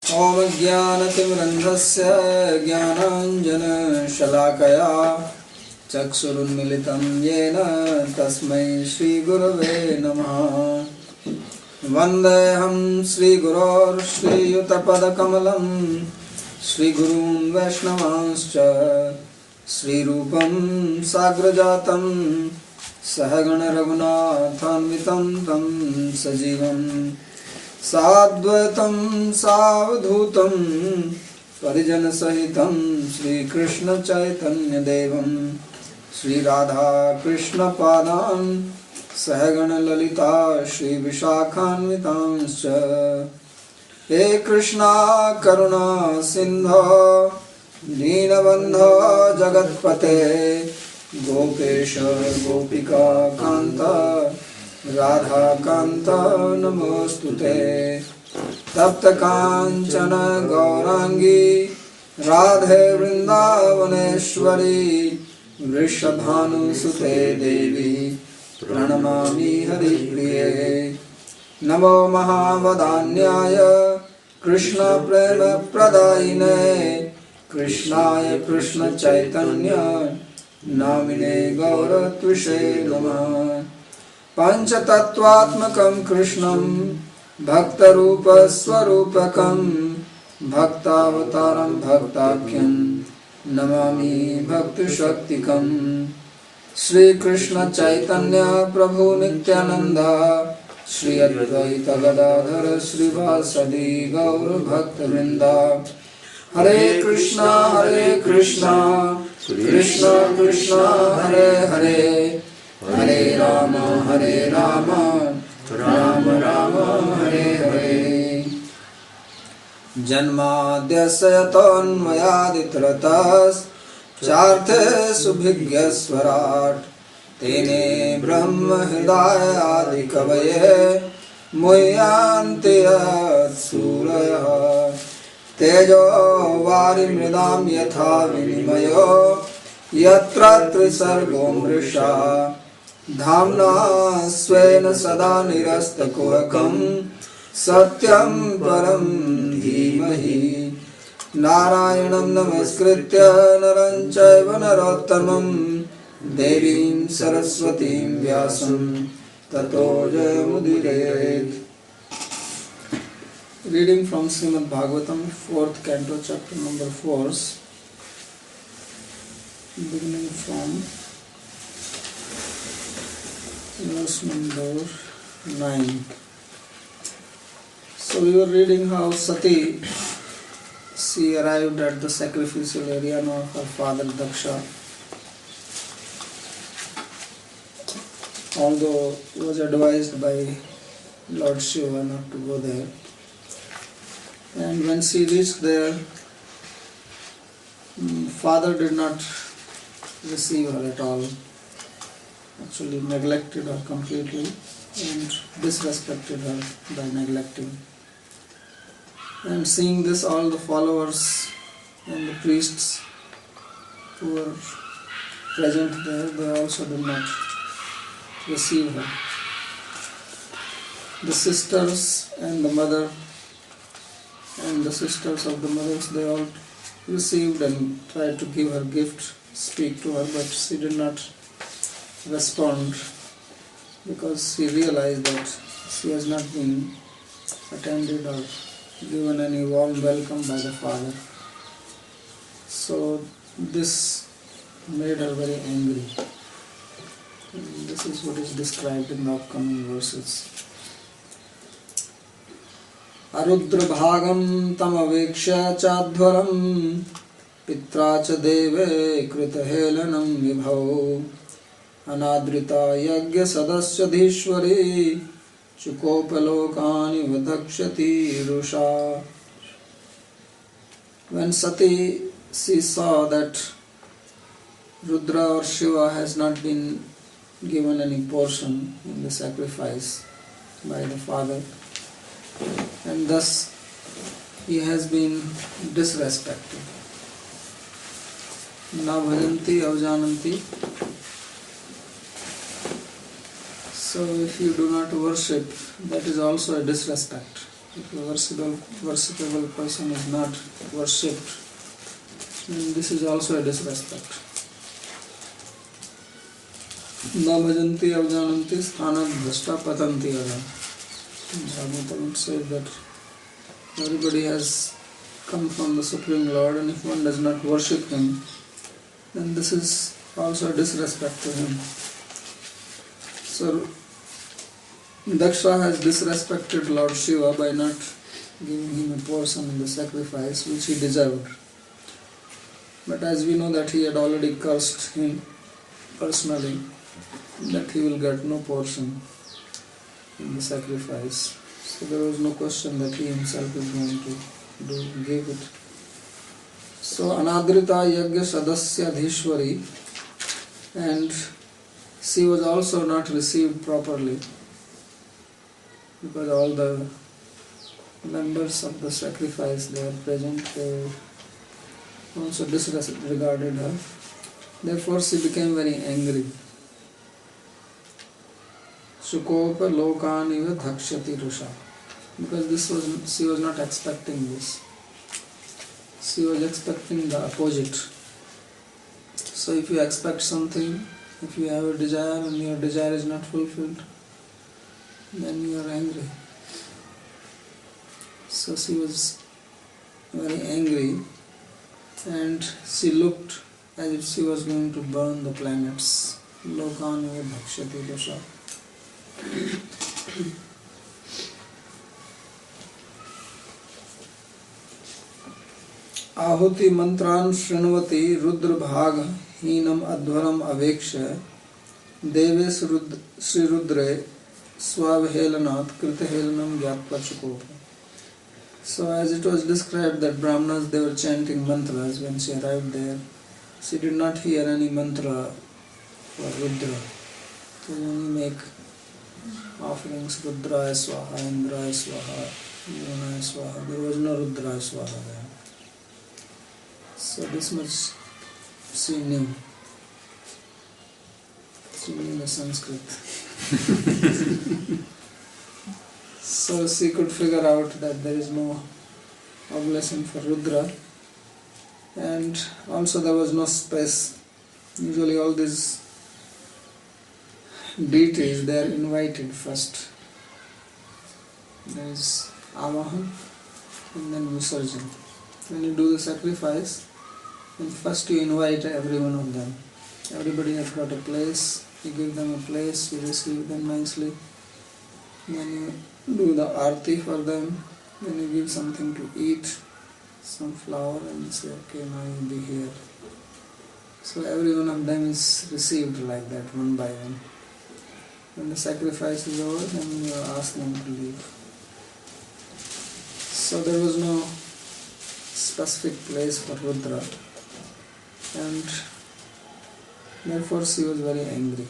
ॐ ज्ञानतिमिरन्धस्य ज्ञानाञ्जनशलाकया चक्षुरुन्मिलितं येन तस्मै श्रीगुरवे नमः। वन्देऽहं श्रीगुरोर्श्रीयुतपदकमलं श्रीगुरून् वैष्णवांश्च श्रीरूपं साग्रजातं सहगणरघुनाथान्वितं तं सजीवम् साद्वैतं सावधूतं परिजनसहितं श्रीकृष्णचैतन्यदेवं श्रीराधाकृष्णपादान् सहगणललिता श्रीविशाखान्वितांश्च। हे कृष्णा करुणा सिन्धो दीनबन्धो जगत्पते गोपेश गोपिका कान्ता राधा कांता नमोस्तुते। तप्त कांचन गौरांगी राधे वृंदावनेश्वरी वृषभानुसुते देवी प्रणमामि हरिप्रिये। नमो महावदान्याय कृष्ण प्रेम प्रदायिने कृष्णाय कृष्ण चैतन्य नामिने गौरत्विषे नमः। पंचतत्वात्मकं कृष्णं भक्तरूपस्वरूपकं भक्तावतारं भक्ताख्यं नमामि भक्तिशक्तिकं। श्रीकृष्ण चैतन्य प्रभु नित्यानंद श्री अद्वैत गदाधर श्रीवासदि गौर भक्तवृंद। हरे कृष्णा कृष्णा कृष्णा हरे हरे हरे राम राम राम हरे हरे। जन्माद्यस्य यतोऽन्वयादितरतश्चार्थे सुभिज्ञस्वराट् तेने ब्रह्म हृदय आदिकवये मुह्यन्ति यत्सूरयः। तेजो वारिमृदां यथा विनिमयो यत्र त्रिसर्गो मृषा धाम्ना स्वेन सदा निरस्तकुहकं सत्यं परं धीमहि। नारायणं नमस्कृत्य नरं चैव नरोत्तमं देवीं सरस्वतीं व्यासं ततो जयमुदीरयेत्। Reading from Srimad Bhagavatam, 4th Canto, chapter number 4, beginning from verse number 9. So we were reading how Sati, she arrived at the sacrificial area of her father Daksha. Although he was advised by Lord Shiva not to go there. And when she reached there, father did not receive her at all. Actually neglected her completely and disrespected her by neglecting. And seeing this, all the followers and the priests who were present there, they also did not receive her. The sisters and the mother and the sisters of the mothers, they all received and tried to give her gift, speak to her, but she did not respond because she realized that she has not been attended or given any warm welcome by the father. So this made her very angry. And this is what is described in the upcoming verses. Arudra bhagam tamaveksha chadvaram pitra cha deve krita helanam vibhau anadrita yagya sadasya dhishwari chukopalokani vadakshati rusha. When Sati, she saw that Rudra or Shiva has not been given any portion in the sacrifice by the father, and thus he has been disrespected. Na bhajanti avjananti. So if you do not worship, that is also a disrespect. If a worshipable person is not worshipped, then this is also a disrespect. Na bhajanti avjananti sthanat bhrashta patanti aga. Bhagavatam says that everybody has come from the Supreme Lord, and if one does not worship Him, then this is also a disrespect to Him. So Daksha has disrespected Lord Shiva by not giving him a portion in the sacrifice which he deserved. But as we know that he had already cursed him personally, that he will get no portion in the sacrifice. So there was no question that he himself is going to give it. So Anadrita Yagya Sadasya Dhishwari, and she was also not received properly, because all the members of the sacrifice, they were present, they also disregarded her. Therefore she became very angry. Sukopa lokaniva dhakshati rusha. Because she was not expecting this. She was expecting the opposite. So if you expect something, if you have a desire and your desire is not fulfilled, then you are angry. So she was very angry, and she looked as if she was going to burn the planets. Lokani bhakshati dosha. Ahuti mantran shrinvati rudra bhaga hinam advaram aveksha deves Sri Rudre swavhelanat kritahelanam gyatva chukopa. So as it was described that Brahmanas, they were chanting mantras when she arrived there. She did not hear any mantra for Rudra. They only make offerings Rudraya Swaha, Indraya Swaha, Varunaya Swaha. There was no Rudraya Swaha there. So this much she knew. She knew the Sanskrit. So she could figure out that there is no oblation for Rudra, and also there was no space. Usually all these deities, they are invited first. There is Avahan and then Visarjan. When you do the sacrifice, then first you invite every one of them. Everybody has got a place, you give them a place, you receive them nicely. Then you do the arti for them, then you give something to eat, some flour, and you say, okay, now you'll be here. So every one of them is received like that, one by one. When the sacrifice is over, then you ask them to leave. So there was no specific place for Rudra, and therefore she was very angry.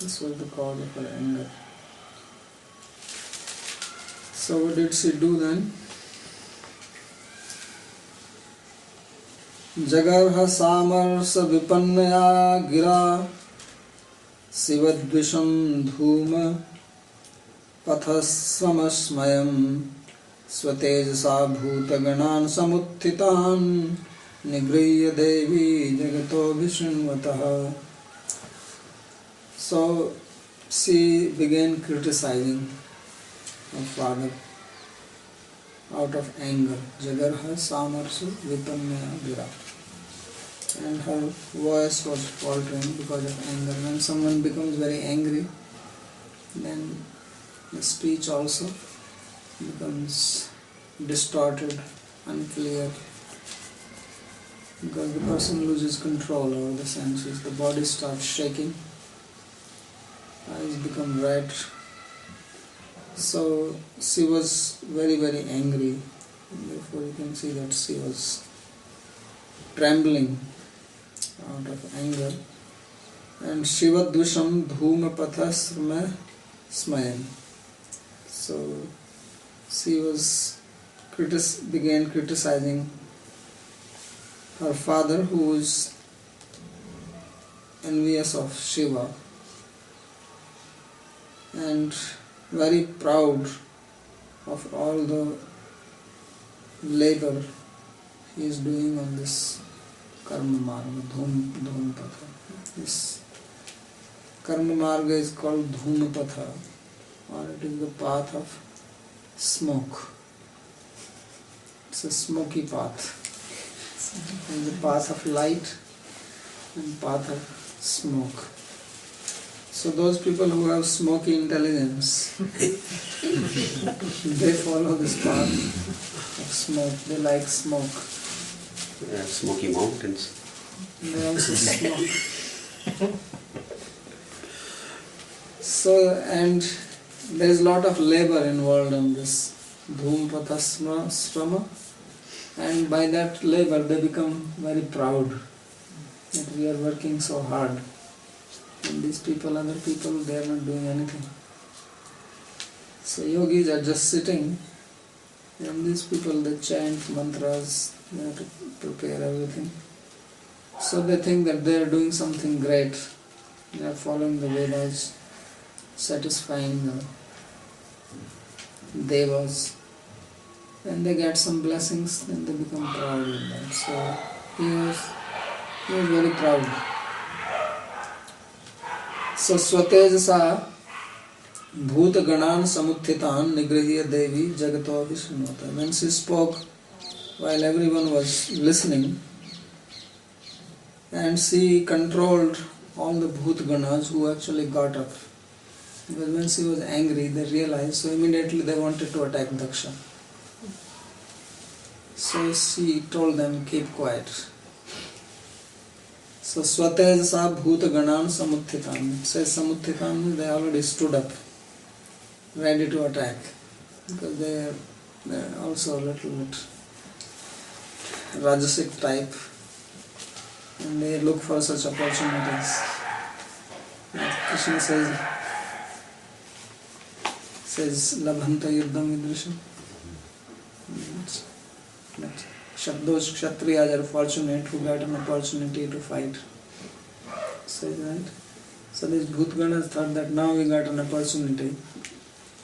This was the cause of her anger. So what did she do then? Jagarha samarsa vipannaya gira sivadvisham dhuma pathasvamasmayam swatejasa bhutaganan samuttitan nigriya devi jagato vishnvataha. So she began criticizing her father out of anger. Jagarha samarsu vipannaya gira. And her voice was faltering because of anger. When someone becomes very angry, then the speech also becomes distorted, unclear, because the person loses control over the senses. The body starts shaking, eyes become red. So she was very, very angry. And therefore you can see that she was trembling out of anger. And Shiva Dvisham Dhuma Pathasma Smayan. So she was began criticizing her father, who was envious of Shiva and very proud of all the labor he is doing on this karma marga, dhum patha. This karma marga is called dhum patha, or it is the path of smoke. It's a smoky path. It is the path of light and path of smoke. So those people who have smoky intelligence, they follow this path of smoke. They like smoke. They have smoky mountains. They also smoke. So, and there is a lot of labor involved in this dhum patha srama, and by that labor they become very proud that we are working so hard. And these people, other people, they are not doing anything. So yogis are just sitting, and these people, they chant mantras, they have to prepare everything. So they think that they are doing something great. They are following the Vedas, satisfying the devas, and they get some blessings, then they become proud with that. So he was very proud. So Swatejasa Bhut Ganan Samuthitan Nigrihya Devi Jagato Vishnota. When she spoke, while everyone was listening, and she controlled all the Bhut Ganas who actually got up. Because when she was angry, they realized, so immediately they wanted to attack Daksha. So she told them, keep quiet. So Swatejasa Bhuta Ganan Samuthitan. It says Samuthitan, they already stood up, ready to attack. Because they are also a little bit Rajasic type. And they look for such opportunities. Like Krishna says Labhanta Yuddham Vidrisham. Those Kshatriyas are fortunate who got an opportunity to fight. Says right? So these Bhutganas thought that now we got an opportunity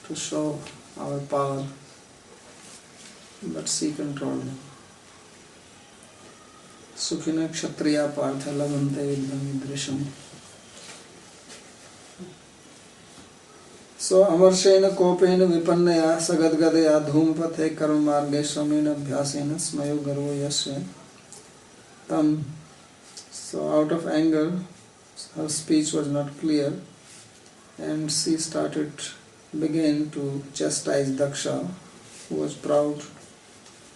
to show our power. But she controlled them. Sukhina Kshatriya Partha Labhante Viddham Vidrisham. So Amarshena Kopena Vipannaya Sagadgadaya Dhumapathe Karmarge Shramena Bhyasena Smayo Garvo Yasya Tam. So out of anger, her speech was not clear, and she began to chastise Daksha, who was proud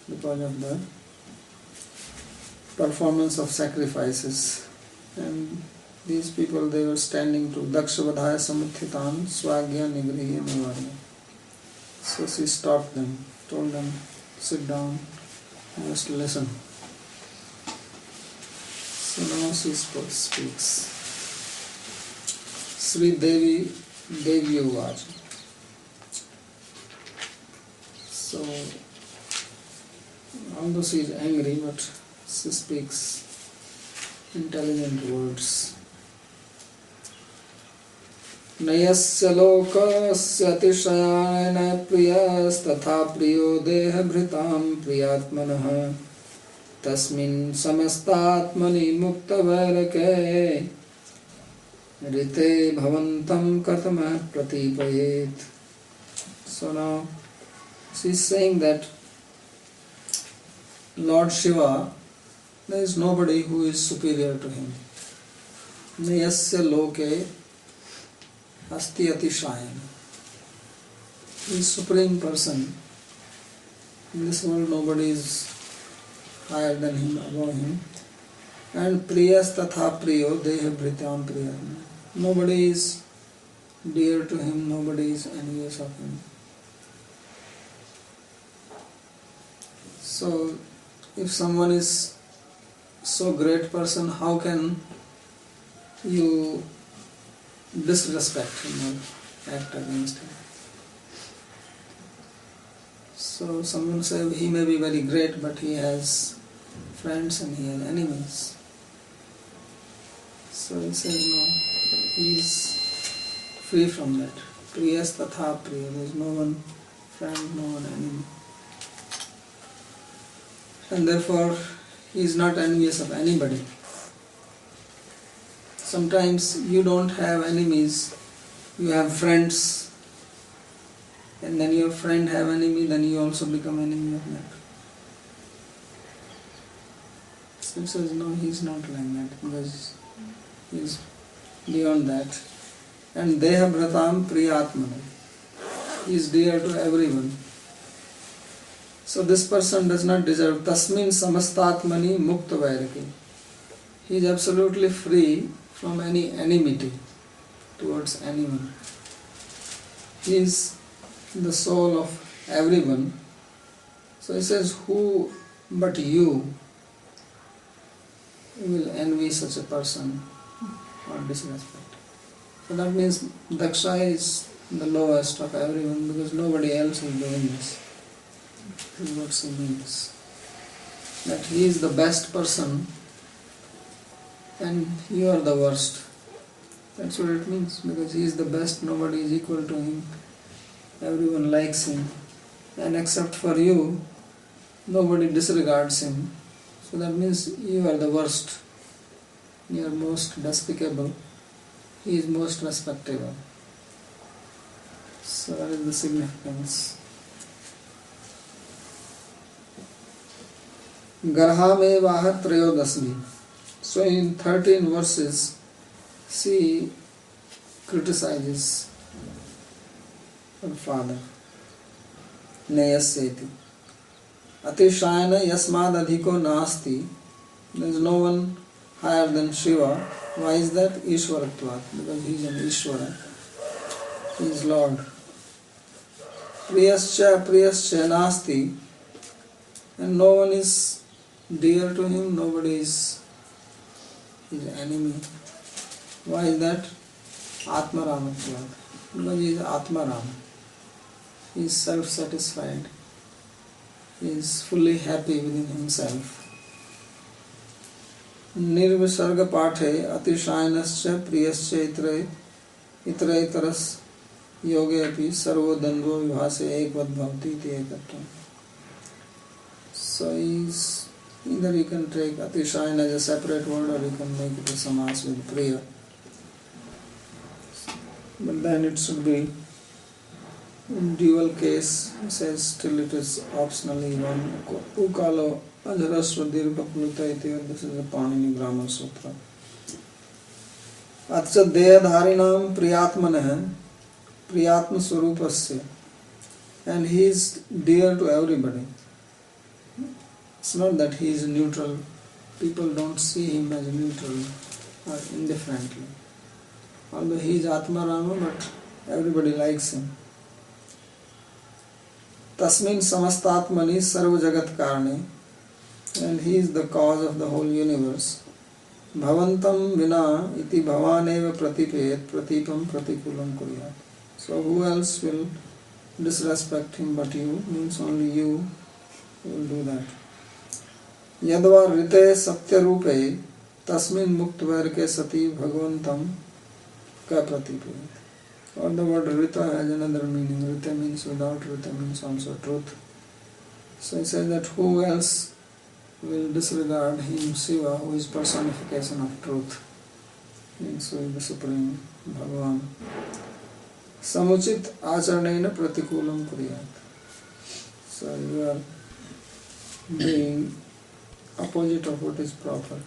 because of the performance of sacrifices. And these people, they were standing to Daksha Vadhaya Samuthitan Swagya Nigriya Nivarya. So she stopped them, told them, sit down, just listen. So now she speaks. Sri Devi Uvacha. So, although she is angry, but she speaks intelligent words. Nayasya lokasya atishayana priyas tatha priyo deha bhritam priyatmanah tasmin samastatmani mukta vairake rite bhavantam katama pratipayet. So now she is saying that Lord Shiva, there is nobody who is superior to him. Nayasya loke asti atishayana. He is supreme person. In this world nobody is higher than him, above him. And priyas tatha priyo deha bhrityam priya. Nobody is dear to him, nobody is envious of him. So, if someone is so great person, how can you disrespect him or act against him? So someone says he may be very great, but he has friends and he has enemies. So he says no, he is free from that. Priyas tatha priya, there is no one friend, no one enemy. And therefore he is not envious of anybody. Sometimes you don't have enemies, you have friends, and then your friend have enemy, then you also become enemy of that. So he says, no, he's not like that, because he's beyond that. And Deha Bhratam Priyatmana. He is dear to everyone. So this person does not deserve Tasmin Samastatmani Mukta Vairaki. He is absolutely free from any enmity towards anyone. He is the soul of everyone. So he says, who but you will envy such a person or disrespect? So that means Daksha is the lowest of everyone, because nobody else is doing this. This is what she means. That he is the best person and you are the worst. That's what it means, because he is the best, nobody is equal to him. Everyone likes him. And except for you, nobody disregards him. So that means you are the worst. You are most despicable. He is most respectable. So that is the significance. Garhame Vaha Trayodasmi. So in 13 verses, she criticizes her father. Nayasyeti. Atishayana Yasmad Adhiko Nasti. There is no one higher than Shiva. Why is that? Ishwaratvat. Because he is an Ishvara. He is Lord. Priyascha Nasti. And no one is dear to him, nobody is his enemy. Why is that? Atmaramatvat. Because he is Atmaram. He is self-satisfied. He is fully happy within himself. Nirvisarga pathe atishayanascha priyascha itraitaras yoge api sarvo dandvo vibhase ekvad bhavati iti ekatvam. So either you can take Atishayana as a separate word, or you can make it a samas with Priya. But then it should be in dual case. It says still it is optionally one. Ukalo Ajarasva Dirgha Pluta iti. This is a Panini grammar sutra. Atcha Deyadharinam Priyatmanah Priyatma Swarupasya. And he is dear to everybody. It's not that he is neutral. People don't see him as neutral or indifferently. Although he is Atmarama, but everybody likes him. Tasmin Samastatmani Sarva Jagat Karne. And he is the cause of the whole universe. Bhavantam Vina iti Bhavaneva Pratipet Pratipam Pratikulam Kuryat. So who else will disrespect him but you? Means only you will do that. Yadva rite satya rupe tasmin muktvarke sati bhagavantam ka pratipayat. Or the word rita has another meaning. Rita means without, rita means also truth. So he says that who else will disregard him, Shiva, who is personification of truth. Means who is the Supreme Bhagavan. Samuchit acharanena pratikulam kuriyat. So you are being opposite of what is proper.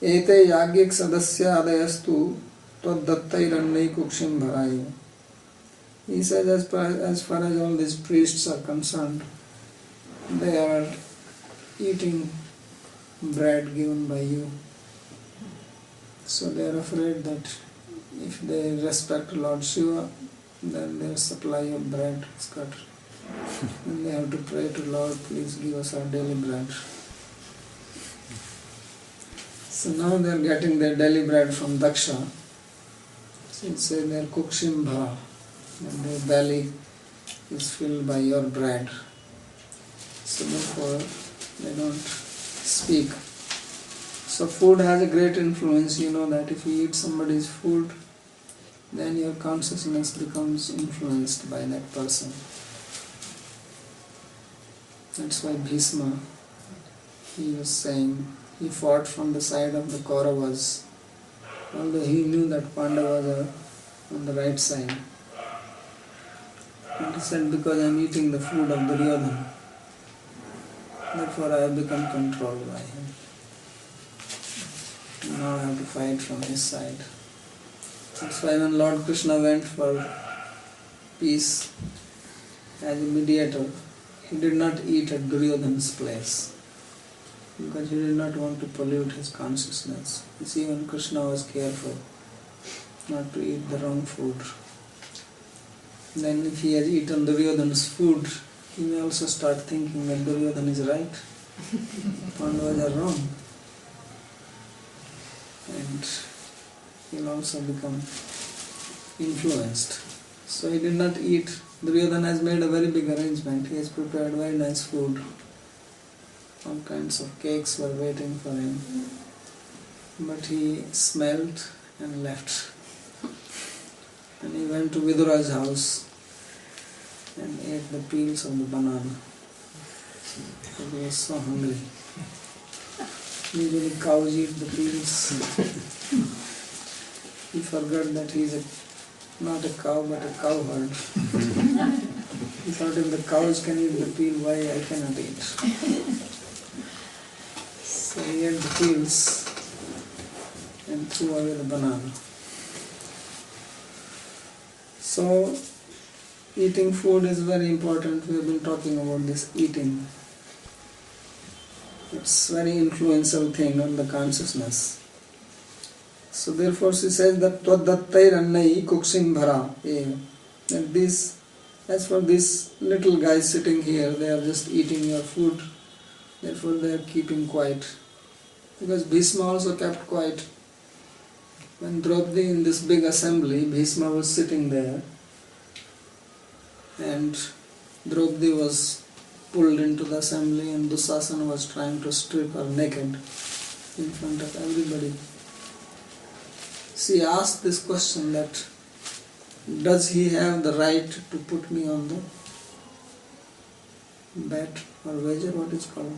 Ete yagyik sadasya adayastu taddattairannai kukshim bharayo. He says as far as all these priests are concerned, they are eating bread given by you. So they are afraid that if they respect Lord Shiva, then their supply of bread is cut. And they have to pray to Lord, please give us our daily bread. So now they are getting their daily bread from Daksha. So it says their kukshimba, and their belly is filled by your bread. So therefore they don't speak. So food has a great influence. You know that if you eat somebody's food, then your consciousness becomes influenced by that person. That's why Bhishma, he was saying, he fought from the side of the Kauravas, although he knew that Pandavas are on the right side. And he said, because I am eating the food of Duryodhana, therefore I have become controlled by him. Now I have to fight from his side. That's why when Lord Krishna went for peace as a mediator, he did not eat at Duryodhana's place because he did not want to pollute his consciousness. You see, even Krishna was careful not to eat the wrong food. Then if he has eaten Duryodhana's food, he may also start thinking that Duryodhana is right, Pandavas are wrong. And he'll also become influenced. So he did not eat. Duryodhana has made a very big arrangement. He has prepared very nice food. All kinds of cakes were waiting for him. But he smelled and left. And he went to Vidura's house and ate the peels of the banana. He was so hungry. Usually cows eat the peels. He forgot that he is not a cow but a cowherd. He thought if the cows can eat the peel, why I cannot eat? So he ate the peels and threw away the banana. So eating food is very important. We have been talking about this eating. It's a very influential thing on the consciousness. So therefore she says that Tadattairannai kuksim bhara. That this, as for these little guys sitting here, they are just eating your food. Therefore they are keeping quiet. Because Bhishma also kept quiet. When Draupadi in this big assembly, Bhishma was sitting there and Draupadi was pulled into the assembly and Dusasana was trying to strip her naked in front of everybody. She asked this question that, does he have the right to put me on the bet or wager, what is called?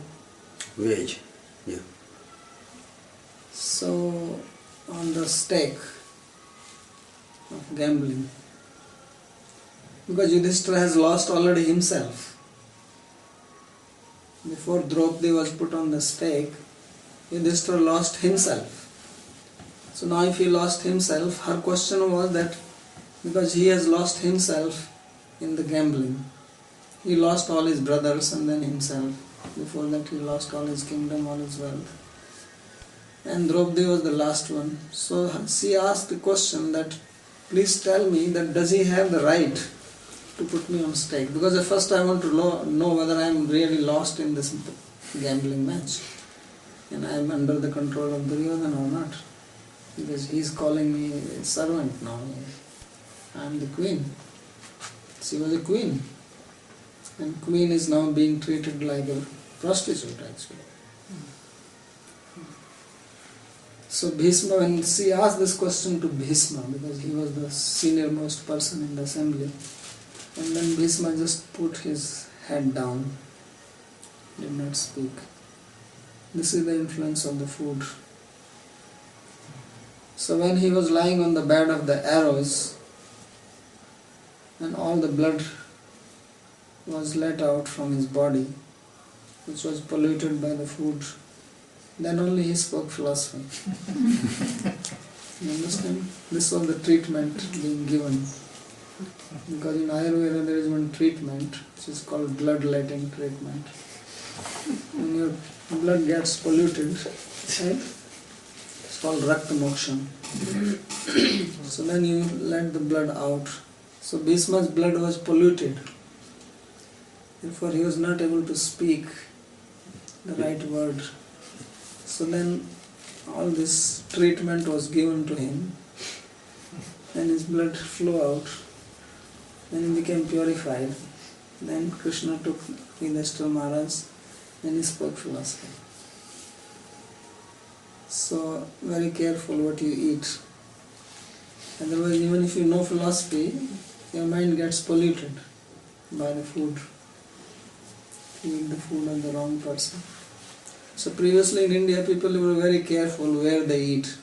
Wage, yeah. So, on the stake of gambling. Because Yudhishthira has lost already himself. Before Draupadi was put on the stake, Yudhishthira lost himself. So now if he lost himself, her question was that because he has lost himself in the gambling, he lost all his brothers and then himself. Before that he lost all his kingdom, all his wealth. And Draupadi was the last one. So she asked the question that, please tell me that does he have the right to put me on stake? Because at first I want to know whether I am really lost in this gambling match and I am under the control of Duryodhana or not. Because he is calling me a servant now. I am the queen. She was a queen. And queen is now being treated like a prostitute actually. So Bhishma, when she asked this question to Bhishma, because he was the senior most person in the assembly, and then Bhishma just put his head down, did not speak. This is the influence of the food. So when he was lying on the bed of the arrows, and all the blood was let out from his body, which was polluted by the food, then only he spoke philosophy. You understand? This was the treatment being given. Because in Ayurveda there is one treatment which is called bloodletting treatment. When your blood gets polluted, right? It's called Rakta Moksha. So then you let the blood out. So Bhishma's blood was polluted. Therefore he was not able to speak the right word. So then all this treatment was given to him and his blood flew out. Then he became purified. Then Krishna took Yudhishthira Maharaj and he spoke philosophy. So very careful what you eat. Otherwise, even if you know philosophy, your mind gets polluted by the food. eat the food of the wrong person. So previously in India, people were very careful where they eat.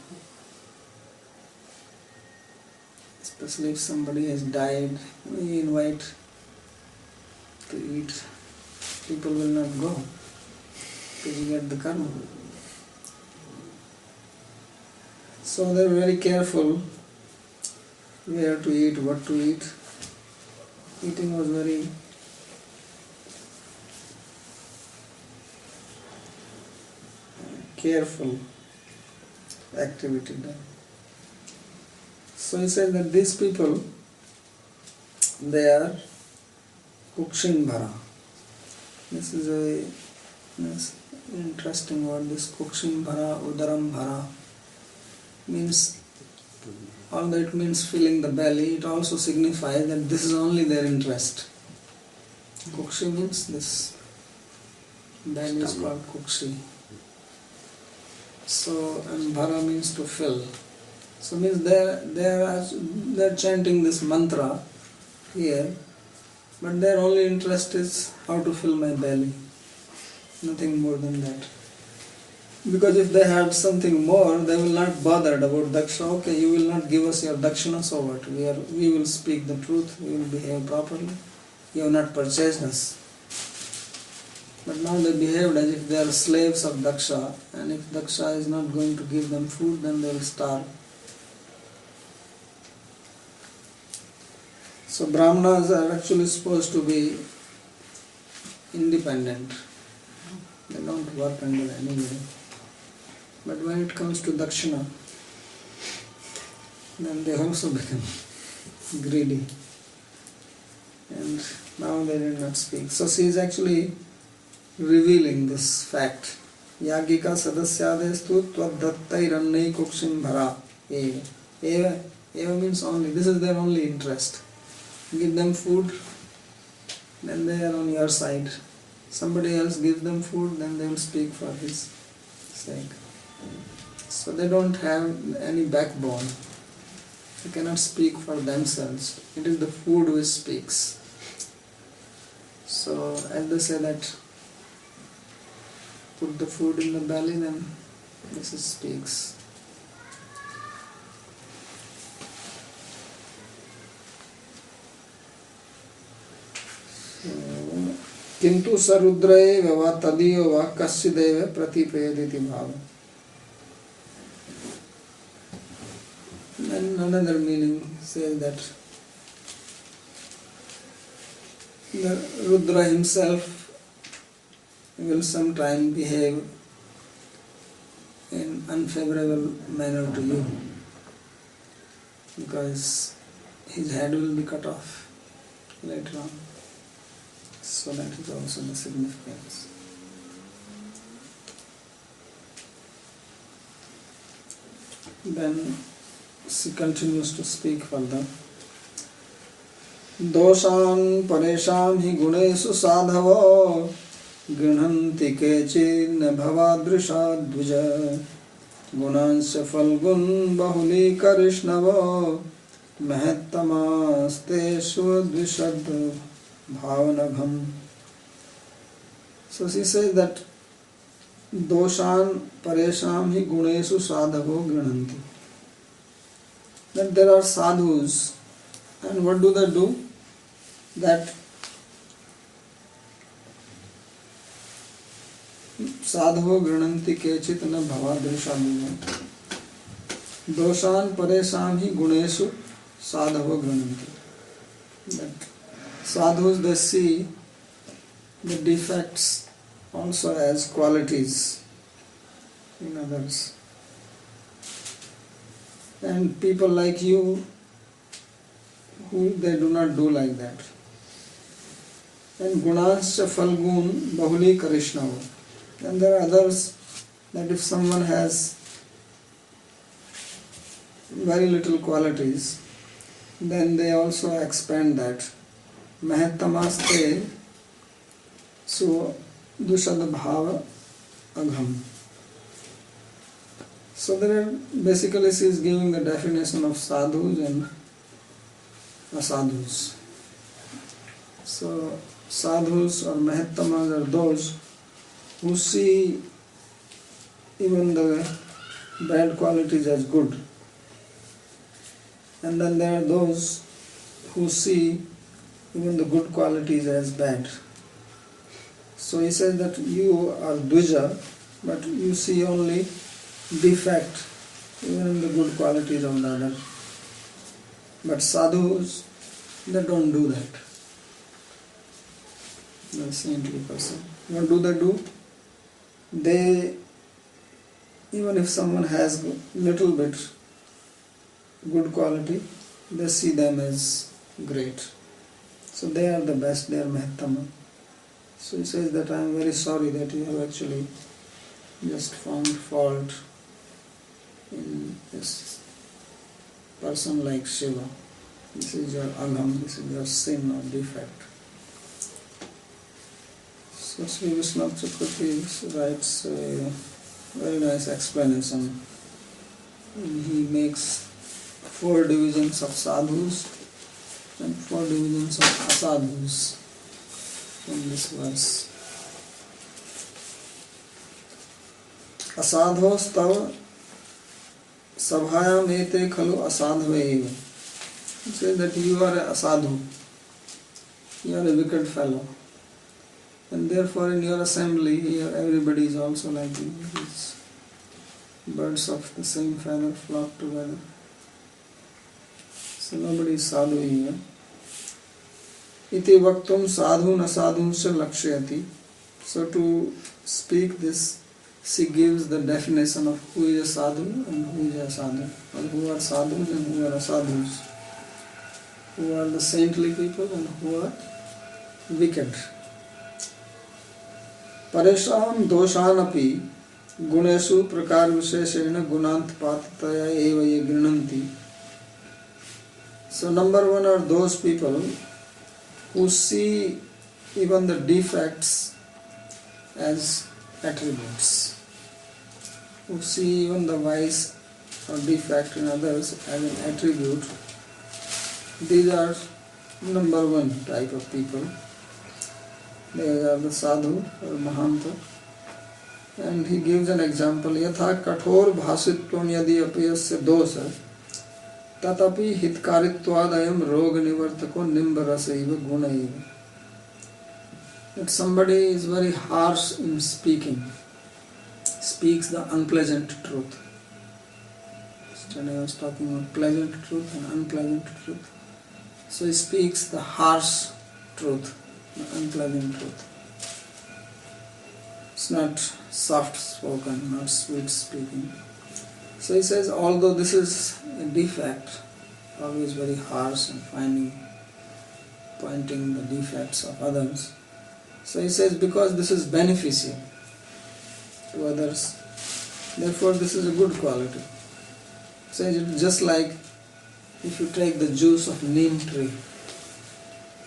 Especially if somebody has died, we invite to eat. People will not go because you get the karma. So they were very careful where to eat, what to eat. Eating was very careful activity done. So he said that these people, they are kukshin bhara. This is a interesting word, this kukshin bhara, udaram bhara. Means, although it means filling the belly, it also signifies that this is only their interest. Kukshi means this belly is called kukshi. So, and bhara means to fill. So means they're chanting this mantra here, but their only interest is how to fill my belly. Nothing more than that. Because if they had something more, they will not bother about daksha. Okay, you will not give us your dakshina, so what? We will speak the truth, we will behave properly. You have not purchased us. But now they behaved as if they are slaves of daksha, and if daksha is not going to give them food, then they will starve. So brahmanas are actually supposed to be independent. They don't work under anybody. But when it comes to dakshina, then they also become greedy. And now they did not speak. So she is actually revealing this fact. Yagika sadasyadestu tvadattai kukshim bhara eva. Eva means only. This is their only interest. Give them food, then they are on your side. Somebody else gives them food, then they will speak for his sake. So they don't have any backbone. They cannot speak for themselves. It is the food which speaks. So as they say that, put the food in the belly, then this speaks. किंतु सरुद्रये वा तदीयो वा कश्चिदेव प्रतिपेदिति भाव. And another meaning says that the Rudra himself will sometime behave in unfavorable manner to you, because his head will be cut off later on. So that is also the significance. Then she continues to speak further. Doshan paresham hi guneshu sadhavo गृह्णन्ति केचिन्न भवादृशा द्विज गुणांश Falgun बहुलीकरिष्णवो महत्तमास्तेषु द्विषद् भावनघम. So she says that doshan paresham hi guneshu sadhavo grinhanti. That there are sadhus, and what do they do? That साधवो गृह्णन्ति केचित् न भवादृशाद्विज. दोषान् परेषां हि गुणेषु साधवो गृह्णन्ति. That sadhus, they see the defects also as qualities in others. And people like you, who they do not do like that. And gunanscha falgun bahuli karishnava. And there are others that if someone has very little qualities, then they also expand that. Mahattamaste so dushad bhava agham. So there are, basically she is giving the definition of sadhus and asadhus. So sadhus or mahattamas are those who see even the bad qualities as good. And then there are those who see even the good qualities as bad. So he says that you are Dvija, but you see only defect even in the good qualities of the other. But sadhus, they don't do that. The saintly person. What do? They, even if someone has little bit good quality, they see them as great. So they are the best, they are Mahattama. So he says that I am very sorry that you have actually just found fault in this person like Shiva. This is your agam, this is your sin or defect. So Sri Vishwanath Chakravarti writes a very nice explanation. He makes 4 divisions of sadhus and 4 divisions of asadhus in this verse. Asadhos tav sabhayam ete khalu asadhve eva. He says that you are a asadhu, you are a wicked fellow, and therefore in your assembly here everybody is also like you. It's birds of the same feather flock together. So nobody is sadhu here. Iti vaktum sadhu na sadhunsa lakshyati. So to speak this, she gives the definition of who is a sadhu and who is a sadhu, or who are sadhus and who are asadhus, who are the saintly people and who are wicked. Paresham doshanapi guneshu prakar visheshena gunant patitaya eva ye grinanti. So number 1 are those people who see even the defects as attributes, who see even the vice or defect in others as an attribute. These are number 1 type of people. They are the sadhu or mahanta. And he gives an example. Yatha kathor bhasitvam yadi apiyasya dosa tatapi hitkarittvadayam roga nivartako nimbarasaiva gunaiva. If somebody is very harsh in speaking, speaks the unpleasant truth. Yesterday I was talking about pleasant truth and unpleasant truth. So he speaks the harsh truth, the unpleasant truth. It's not soft spoken, not sweet speaking. So he says, although this is a defect, always very harsh and pointing the defects of others. So he says, because this is beneficial to others, therefore this is a good quality. So it's just like if you take the juice of neem tree,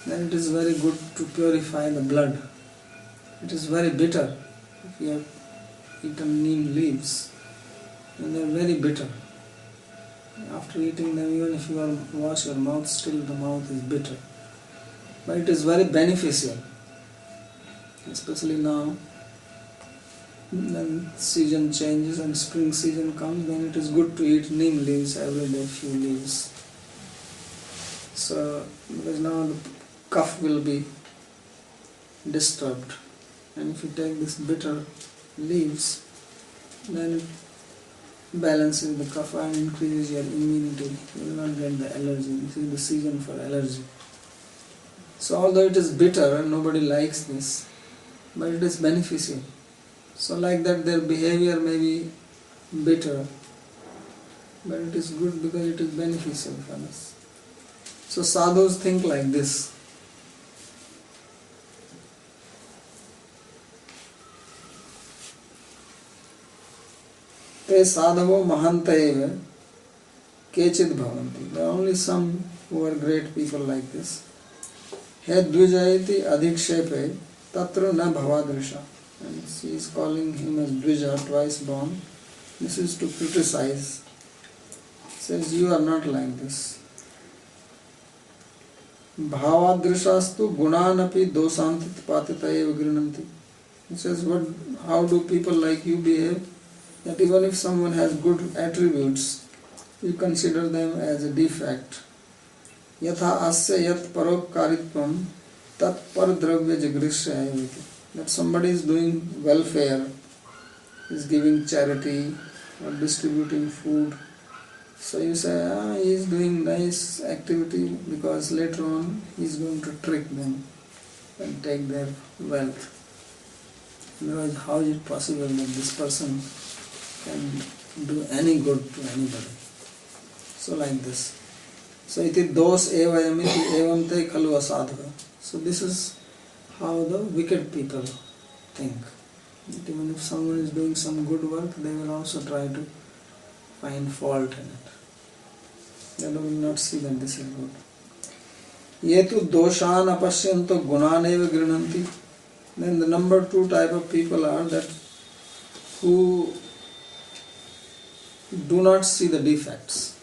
then it is very good to purify the blood. It is very bitter if you have eaten neem leaves, and they are very bitter. After eating them, even if you wash your mouth, still the mouth is bitter. But it is very beneficial. Especially now, when season changes and spring season comes, then it is good to eat neem leaves every day, few leaves. So, because now the cough will be disturbed, and if you take this bitter leaves, then it balances the cough and increases your immunity. You will not get the allergy. This is the season for allergy. So although it is bitter and nobody likes this, but it is beneficial. So like that their behavior may be bitter, but it is good because it is beneficial for us. So sadhus think like this. Te sadhavo mahantayeva kechid bhavanti. There are only some who are great people like this. He dvijayati adhikshepe tatra na bhavadrisha. And she is calling him as Dvija, twice born. This is to criticize. Says, you are not like this. Bhavadrishastu gunanapi dosantit patita eva grinanti. He says, how do people like you behave? That even if someone has good attributes, you consider them as a defect. Yatha asya yat paropkaritvam tat paradravya jagrishya eviti. That somebody is doing welfare, is giving charity or distributing food. So you say, he is doing nice activity because later on he is going to trick them and take their wealth. Otherwise, how is it possible that this person can do any good to anybody? So like this. So iti dos eva yamiti evam te khalu asadhava. So this is how the wicked people think. That even if someone is doing some good work, they will also try to find fault in it. They will not see that this is good. Yetu doshan apashyanto gunaneva grinanti. Then the number 2 type of people are that who do not see the defects.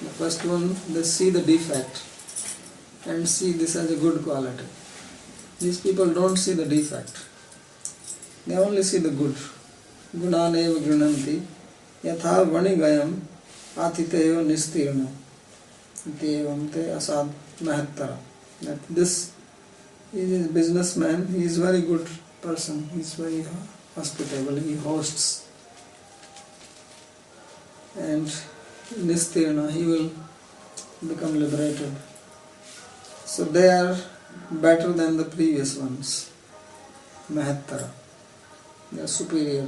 The first one, they see the defect and see this as a good quality. These people don't see the defect. They only see the good. Gunaneva grinanti yatha vanigayam atiteo nistirna devam te asad mahattara. That this is a businessman, he is a very good person, he is very hospitable, he hosts, and nistirna, he will become liberated. So they are better than the previous ones. Mahattara, they are superior.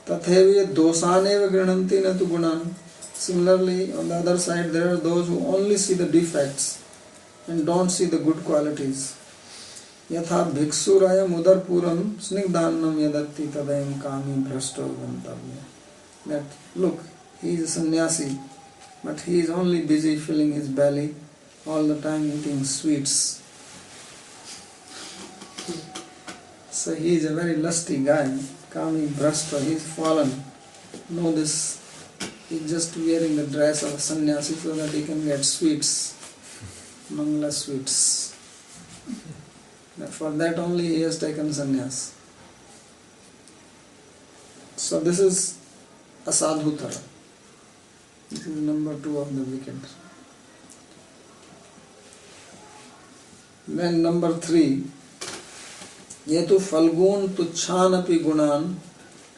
Tathevya dosaneva grinanti na tu gunan. Similarly, on the other side, there are those who only see the defects and don't see the good qualities. Yatha bhiksuraya mudarpuram snigdhanam yadatti tadayam kami bhrashto gantavya. That, look, he is a sannyasi, but he is only busy filling his belly, all the time eating sweets. So he is a very lusty guy, kami bhrashta, he is fallen. Know this, he is just wearing the dress of a sannyasi so that he can get sweets. Mangala sweets. For that only he has taken sannyas. So this is asadhutara. This is number 2 of the wicked. Then number 3, yetu falgun tuchhanapi gunan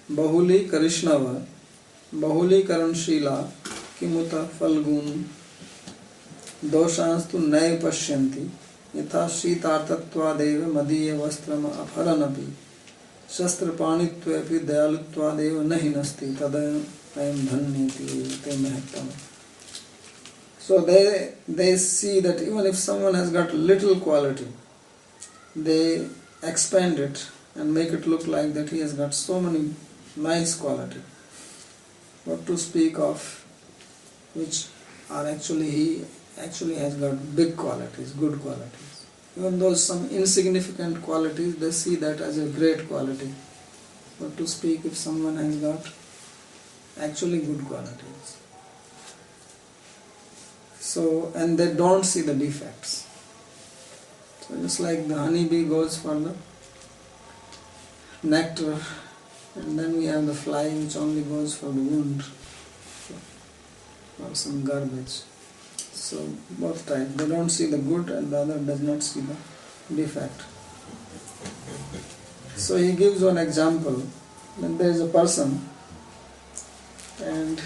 bahuli karishnava bahuli karanshila kimuta falgun doshanstu nai pashyanti yatha shitartattvadeva madhiya vastrama apharanapi shastrapanitvapi dayalutvadeva nahi nasti tadayam dhanyati te mahattam. So they see that even if someone has got little quality, they expand it and make it look like that he has got so many nice quality. What to speak of which are actually he actually has got big qualities, good qualities. Even though some insignificant qualities, they see that as a great quality. What to speak if someone has got actually good qualities. So, and they don't see the defects. So just like the honeybee goes for the nectar, and then we have the fly which only goes for the wound or some garbage. So both types, they don't see the good and the other does not see the defect. So he gives one example. When there is a person and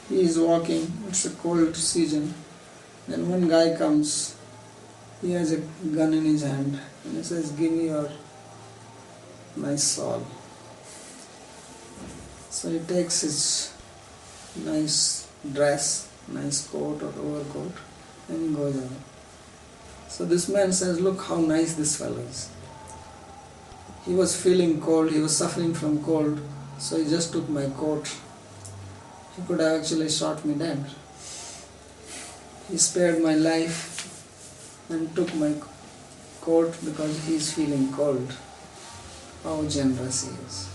he is walking, it's a cold season, then one guy comes, he has a gun in his hand and he says, give me your nice shawl. So he takes his nice dress, nice coat or overcoat, and he goes away. So this man says, look how nice this fellow is. He was feeling cold, he was suffering from cold, so he just took my coat. He could have actually shot me dead. He spared my life and took my coat because he is feeling cold. How generous he is.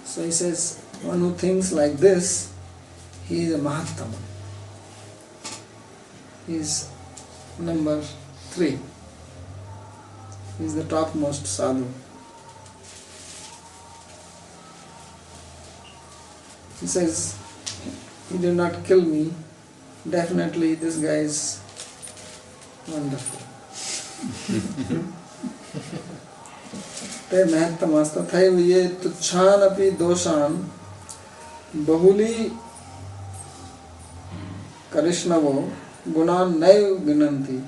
So he says, one who thinks like this, he is a Mahattama. is number 3. He is the topmost sadhu. He says, he did not kill me. Definitely this guy is wonderful. ते महत्तमस्त तथैव ये तुच्छान अपि दोषान बहुली करिष्णवो गुणान नैव गिनन्ति.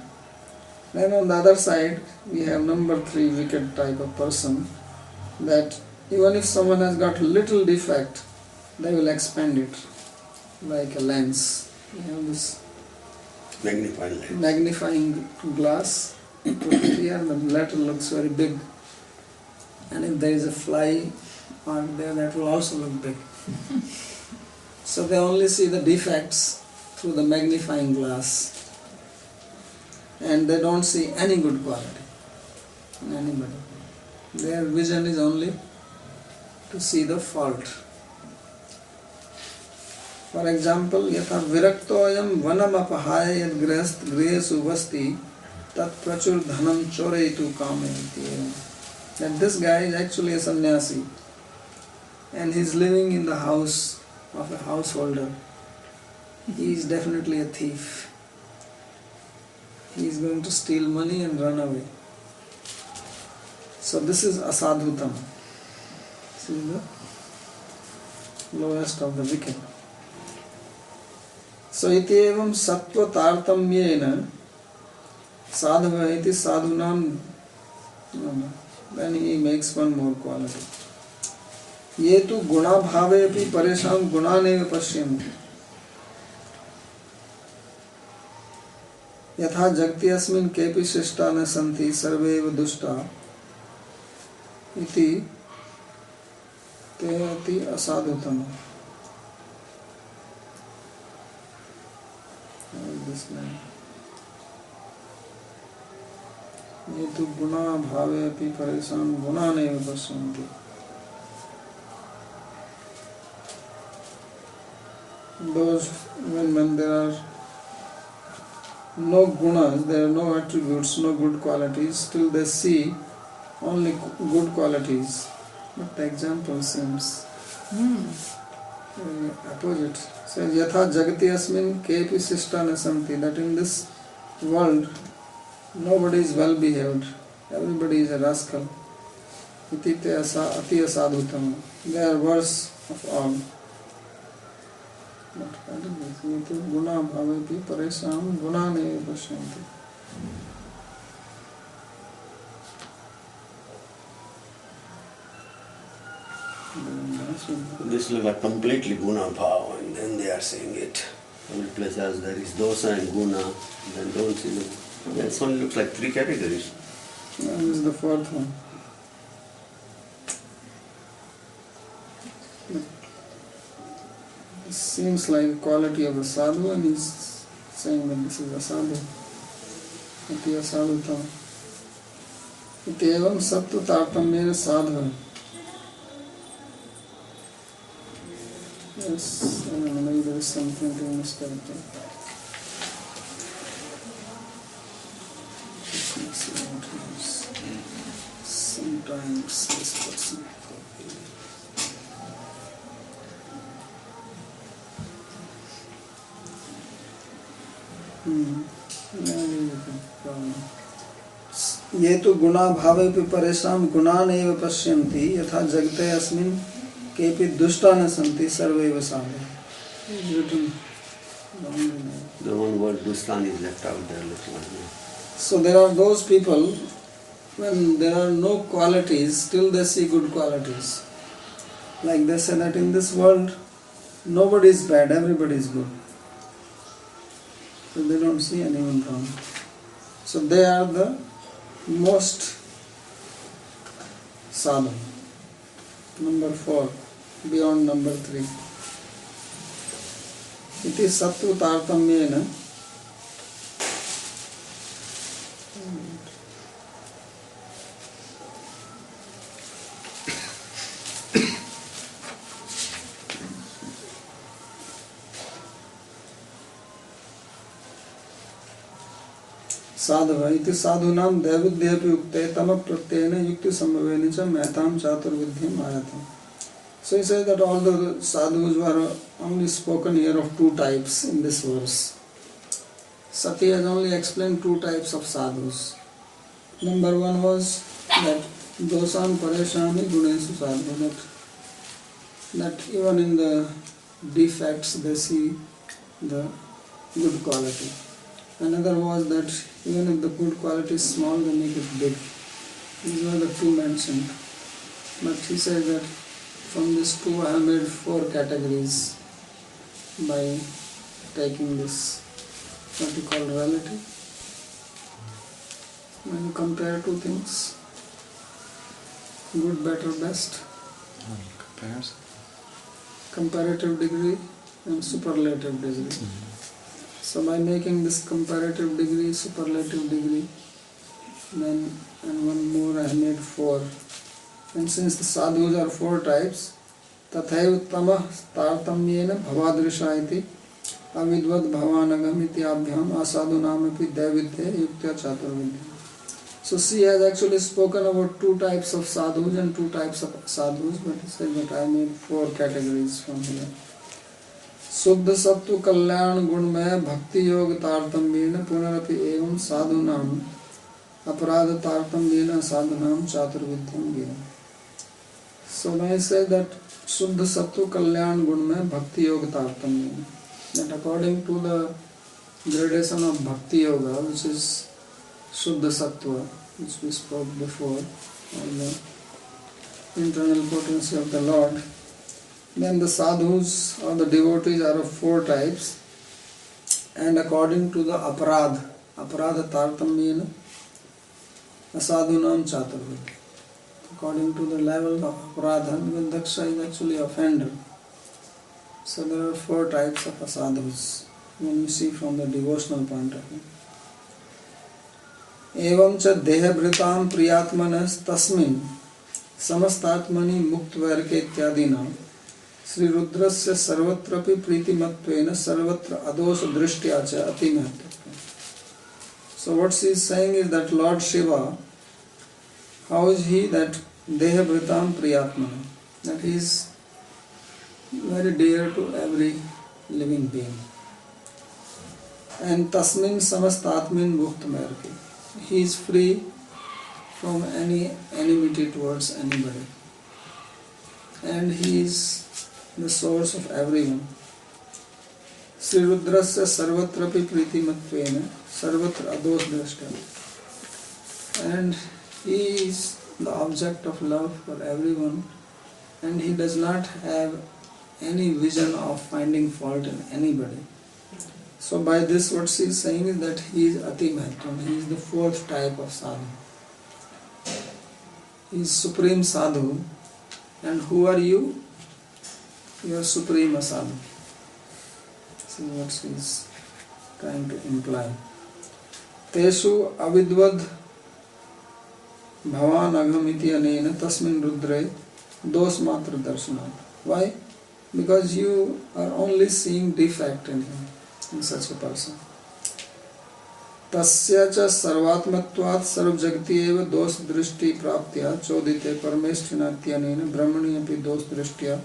Then on the other side we have number 3 wicked type of person, that even if someone has got little defect, they will expand it like a lens. You have this magnifying glass, put it here, the letter looks very big. And if there is a fly on there, that will also look big. So they only see the defects through the magnifying glass. And they don't see any good quality in anybody. Their vision is only to see the fault. For example, yatha viraktoyam vanam apahaya yad grihesu vasti tat prachur dhanam choretu kameti. That this guy is actually a sannyasi and he is living in the house of a householder. He is definitely a thief. He is going to steal money and run away. So this is asadhutam. This is the lowest of the wicked. So iti evam sattva tartamyena sadhava iti sadhunam. Then he makes one more quality. Ye tu guna bhave api paresham gunaneva pashyanti. Yatha jagti asmin kepi shrishta na santi sarveva dushta iti te ati asadhutam. This line. ये तो गुना भावे अपि परेशान गुना नैव पश्यन्ति. Those when there are no gunas, there are no attributes, no good qualities, still they see only good qualities. But the example seems opposite. So yatha jagati asmin kepi sishta na santi, that in this world nobody is well behaved, everybody is a rascal. Iti te ati asadhutam. They are worst of all. But what is this? Iti guna bhavepi paresham guna neva pashyanti. This looks like completely guna bhava, and then they are saying it. Every place as there is dosa and guna, then don't see them. This one looks like 3 categories. This is the 4th one. It seems like quality of a sadhu, and he's saying that this is a sadhu. Iti asadhutam. Iti evam sattva tartamyena sadhu. Yes, I don't know, maybe there is something to mistake. Sometimes this person ये तो गुणा भावे पे परेशान गुणा नैव पश्यन्ति यथा जगते अस्मिन् केपि दुष्टा न सन्ति सर्वैव साधु. The one word dustan is left out there. So there are those people, when there are no qualities, still they see good qualities. Like they say that in this world, nobody is bad, everybody is good. So they don't see anyone wrong. So they are the most sadhu. Number 4, beyond number 3. It is sattva tartamyena. साधव इति साधूनां दैवद्येपि उक्ते तम प्रत्ययेन युक्ति संभवेन च महतां चातुर्विध्यम् आयातम्. So he says that all the sadhus were only spoken here of two types in this verse. Sati has only explained two types of sadhus. Number one was that dosan pareshami gunesu sadhu, that even in the defects they see the good quality. Another was that even if the good quality is small, they make it big. These were the two mentioned. But he said that from these two I have made four categories by taking this, what you call relative. When you compare two things, good, better, best. Comparison. Comparative degree and superlative degree. So by making this comparative degree, superlative degree, then and one more I made four. And since the sadhus are four types, tathaiva uttama tartamyena bhavadrisha iti avidvad bhavanagam iti abhyam asadhunamapi devidya yuktya chaturvidya. So she has actually spoken about two types of sadhus and two types of sadhus, but he said that I made four categories from here. शुद्ध सत्व कल्याण गुणमय भक्ति योग तारतम्येन पुनरपि एवं साधूनाम अपराध तारतम्येन साधूनाम चातुर्विध्यम ज्ञेयम्. So when I say that शुद्ध सत्व कल्याण गुणमय भक्ति योग तारतम्येन, that according to the gradation of bhakti yoga, which is शुद्ध sattva, which we spoke before, on the internal potency of the Lord, then the sadhus or the devotees are of four types, and according to the aparadha tartamyena asadhunam chaturvidya, according to the level of aparadha, when Daksha is actually offender. So there are four types of sadhus when you see from the devotional point of view. एवं च देहभृतां प्रियात्मनस् तस्मिन् समस्तात्मनि मुक्तवैरके इत्यादिना श्री रुद्रस्य सर्वत्रपि प्रीतिमत्वेन सर्वत्र अदोष दृष्ट्या च अतिमहत्त्वम्. So what she is saying is that Lord Shiva, how is he that dehabhritam priyatmana, that he is very dear to every living being, and tasmin samastatmin muktamarke, he is free from any enmity towards anybody, and he is the source of everyone. Sri Rudrasya sarvatrapi pritimatvena sarvatra ados drashta, and he is the object of love for everyone, and he does not have any vision of finding fault in anybody. So by this what she is saying is that he is Ati Mahtam, he is the fourth type of sadhu. He is supreme sadhu. And who are you? You are supreme sadhu. This is what she is trying to imply. Teshu avidvad bhavan aghamiti anena tasmin rudre dos matra darshanat. Why? Because you are only seeing defect in him, in such a person. तस्य च सर्वात्मत्वात् सर्वजगति एव दोष दृष्टि प्राप्त्या चोदिते परमेष्ठिनात्यनेन ब्रह्मणि अपि दोष दृष्ट्या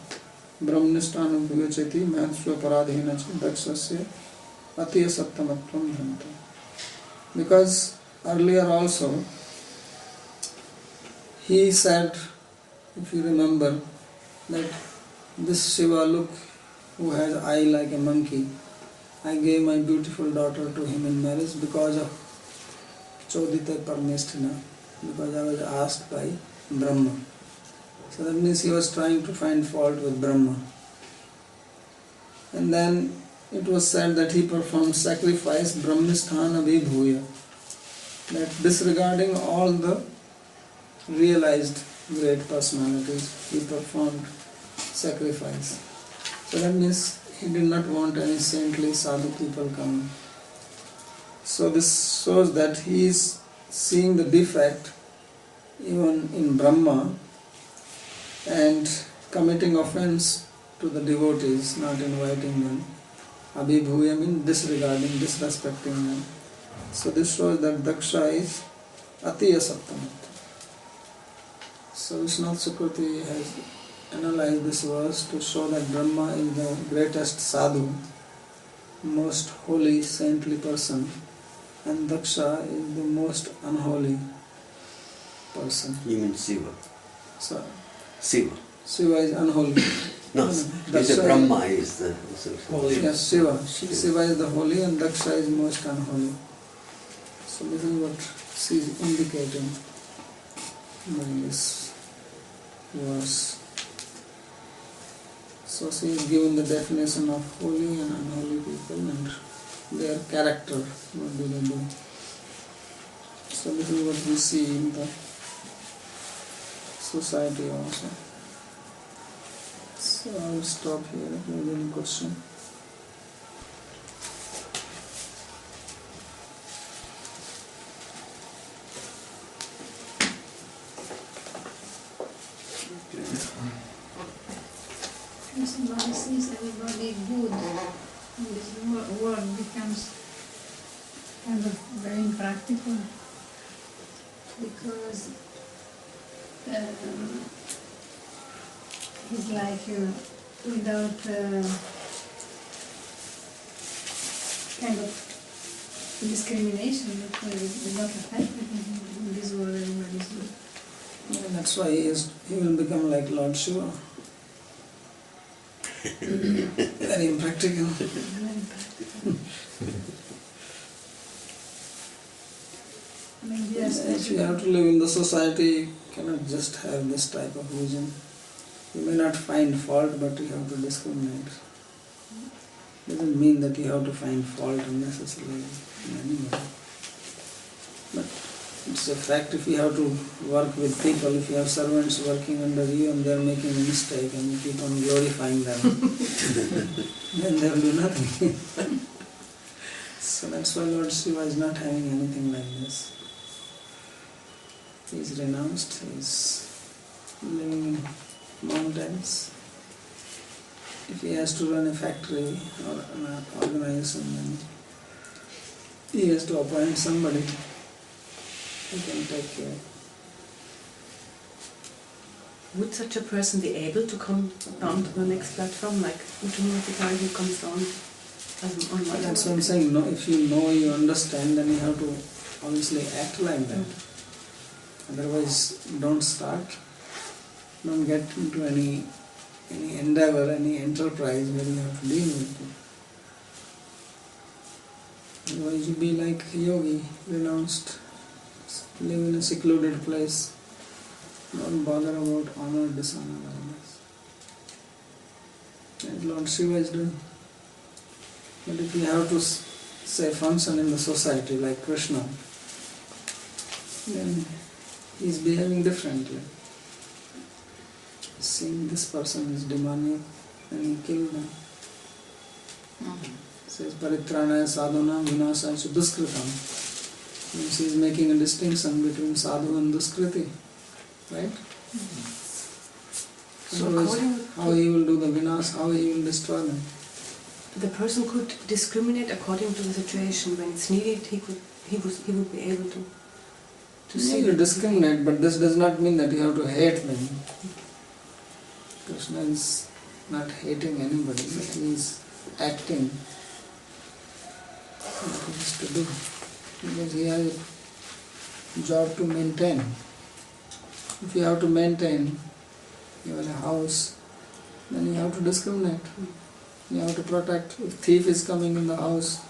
ब्रह्मनिष्ठानुविवेचयति महत्स्वपराधेन च दक्षस्य अति असत्तमत्वं भ्रमति. Because earlier also he said, if you remember, that this Shiva, look, who has eye like a monkey, I gave my beautiful daughter to him in marriage because of Chodite Parmeshthina, because I was asked by Brahma. So that means he was trying to find fault with Brahma. And then it was said that he performed sacrifice Brahmisthana Vibhuya, that disregarding all the realized great personalities, he performed sacrifice. So that means he did not want any saintly sadhu people coming. So this shows that he is seeing the defect even in Brahma and committing offense to the devotees, not inviting them. Abhibhuya means disregarding, disrespecting them. So this shows that Daksha is Atiya Saptamitra. So Vishwanath Chakravarti has analyzed this verse to show that Brahma is the greatest sadhu, most holy, saintly person, and Daksha is the most unholy person. You mean Shiva? So Shiva. Shiva is unholy. No, you say Brahma is the Holy. Yes, Shiva. Shiva is the holy and Daksha is most unholy. So this is what she is indicating by this verse. So she is given the definition of holy and unholy people and their character, what do they do. So this is what we see in the society also. So I will stop here if there is any question. When somebody sees everybody good, this world becomes kind of very impractical because it's like without kind of discrimination, that will not affect in this world everybody's good. Yeah, that's why he will become like Lord Shiva. Very impractical. Very impractical. I mean, yes, If you have to live in the society, you cannot just have this type of vision. You may not find fault, but you have to discriminate. Doesn't mean that you have to find fault unnecessarily in anybody. But it's a fact, if you have to work with people, if you have servants working under you and they are making a mistake and you keep on glorifying them, then they will do nothing. So that's why Lord Shiva is not having anything like this. He is renounced, he is living in mountains. If he has to run a factory or an organization, then he has to appoint somebody who can take care. Would such a person be able to come down to the next platform, like the guy who comes down as on my That's what I'm saying. No, if you know, you understand, then you have to obviously act like that. Otherwise, don't start. Don't get into any endeavor, any enterprise where you have to deal with it. Otherwise, you be like a yogi, renounced, live in a secluded place. Don't bother about honor, dishonor, all this. As Lord Shiva is doing. But if you have to say function in the society like Krishna, then he is behaving differently. Seeing this person is demoniac, and he killed them. Says Paritranaya sadhuna vinasaya cha duskritam. Means he is making a distinction between sadhu and duskriti. Right? So Otherwise, how he will do the vinas, how he will destroy them. The person could discriminate according to the situation. When it's needed, he would be able to see. You discriminate, but this does not mean that you have to hate them. Krishna is not hating anybody, but he is acting what he has to do. Because he has a job to maintain. If you have to maintain your house, then you have to discriminate. You have to protect. If thief is coming in the house,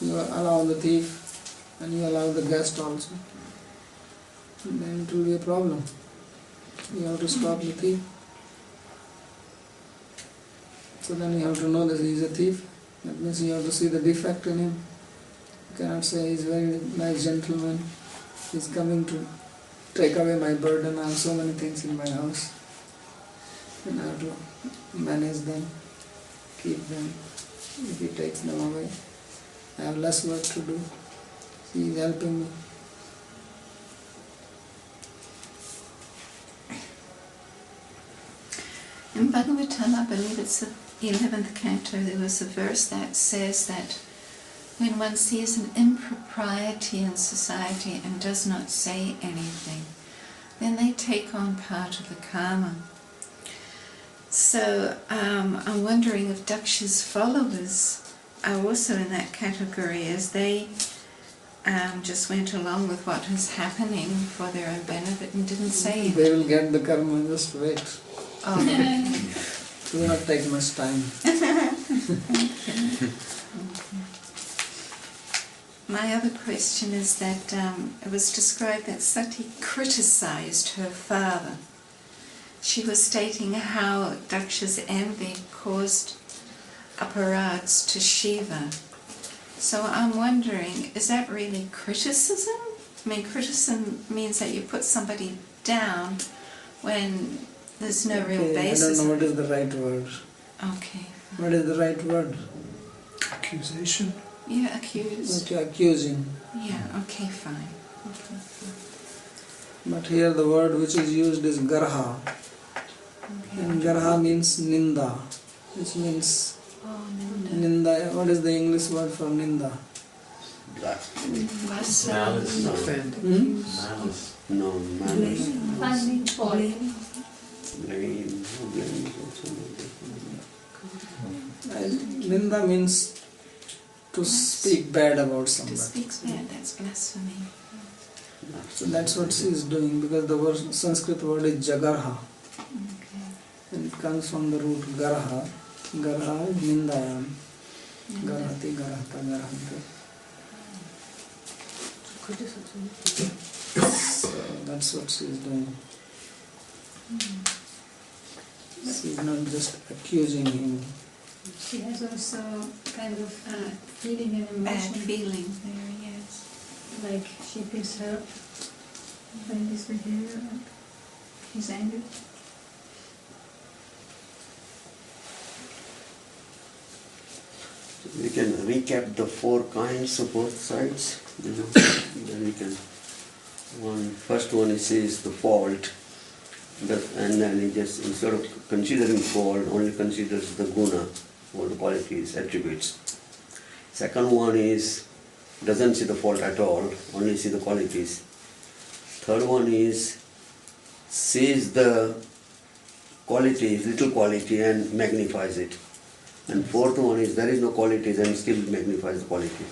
you allow the thief and you allow the guest also. Then it will be a problem. You have to stop the thief. So then you have to know that he is a thief. That means you have to see the defect in him. You cannot say he is a very nice gentleman. He is coming to take away my burden. I have so many things in my house. And I have to manage them, keep them. If he takes them away, I have less work to do. He is helping me. In Bhagavatam, I believe it's the 11th canto, there was a verse that says that when one sees an impropriety in society and does not say anything, then they take on part of the karma. So I'm wondering if Daksha's followers are also in that category, as they just went along with what was happening for their own benefit and didn't say it. They will get the karma, just wait. Oh. It will not take much time. My other question is that it was described that Sati criticized her father. She was stating how Daksha's envy caused aparads to Shiva. So I'm wondering, is that really criticism? I mean, criticism means that you put somebody down when there's no real Okay, basis. I don't know what is the right word. Okay. What is the right word? Accusation? Yeah, accused. What you are accusing. Yeah, okay, fine. Okay, fine. But here the word which is used is garha. Okay. And garha means ninda, which means Oh, Ninda. ninda. What is the English word for ninda? Dasa. No, Offend. Malice. no, malice. Finding fault. Blame. No, blame is also not there. Ninda means to speak bad about To somebody. speak bad, that's blasphemy. So that's what she is doing, because the word, Sanskrit word is jagarha. Okay. And it comes from the root garha. Garha is nindayam. Garhati, garhata, garhanta. So that's what she is doing. She is not just accusing him. She has also kind of feeling and Bad emotion. feeling there, yes. Like she feels hurt by this behavior, like he's angry. We can recap the 4 kinds of both sides. Then we can. First one, he says the fault, and then he just, instead of considering fault, only considers the guna, all the qualities, attributes. Second one is doesn't see the fault at all, only see the qualities. Third one is sees the qualities, little quality, and magnifies it. And fourth one is there is no qualities and still magnifies the quality.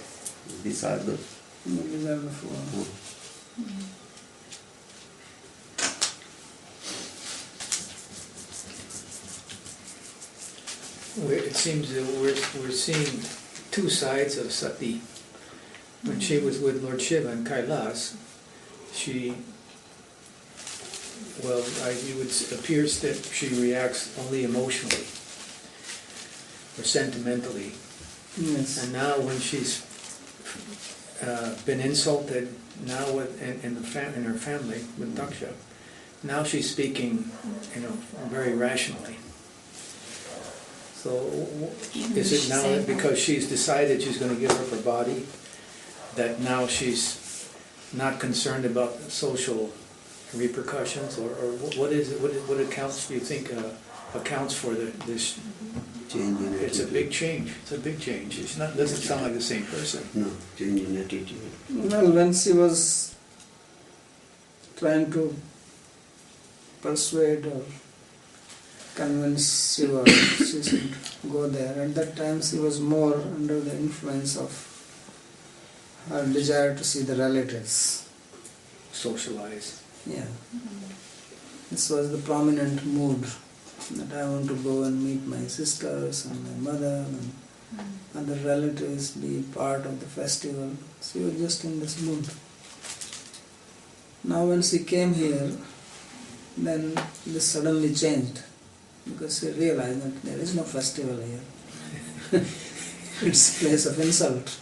These are the These are the 4. It seems that we're seeing 2 sides of Sati. When she was with Lord Shiva in Kailas, she, it appears that she reacts only emotionally or sentimentally. Yes. And now when she's been insulted, now in her family with Daksha, now she's speaking, very rationally. So is it now that because she's decided she's going to give up her body, that now she's not concerned about social repercussions, or what is it? What accounts, do you think, accounts for this? change in attitude. It's a big change. It's a big change. It's not, doesn't sound like the same person. No, change in attitude. Well, when she was trying to persuade or convince Shiva she should go there, at that time she was more under the influence of her desire to see the relatives. Socialize. Yeah. This was the prominent mood, that I want to go and meet my sisters and my mother and other relatives, be part of the festival. She was just in this mood. Now when she came here, then this suddenly changed, because she realized that there is no festival here. It's a place of insult.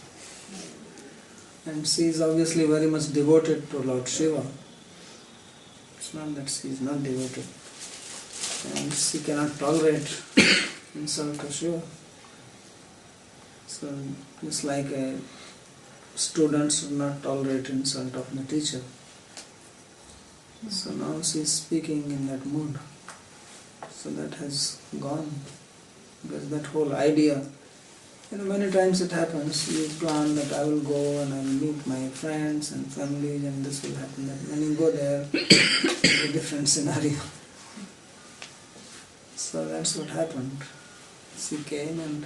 And she is obviously very much devoted to Lord Shiva. It's not that she is not devoted. And she cannot tolerate insult to Shiva. So it's like a student should not tolerate insult of the teacher. So now she is speaking in that mood. So that has gone, because that whole idea Many times it happens, you plan that I will go and I will meet my friends and family and this will happen. That when you go there, it's a different scenario. So that's what happened. She came and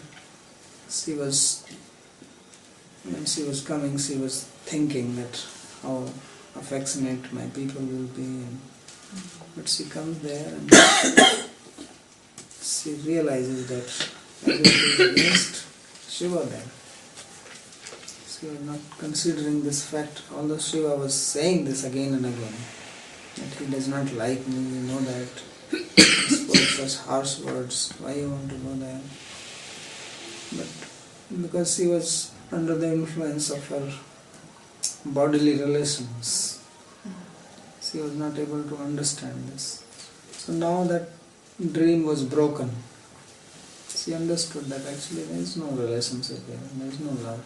when she was coming, she was thinking that how affectionate my people will be. But she comes there and she realizes that everything is against Shiva there. She was not considering this fact, although Shiva was saying this again and again, that he does not like me, you know that. He spoke such harsh words, why you want to go there? But because she was under the influence of her bodily relations, she was not able to understand this. So now that dream was broken. She understood that actually there is no relationship here, there is no love.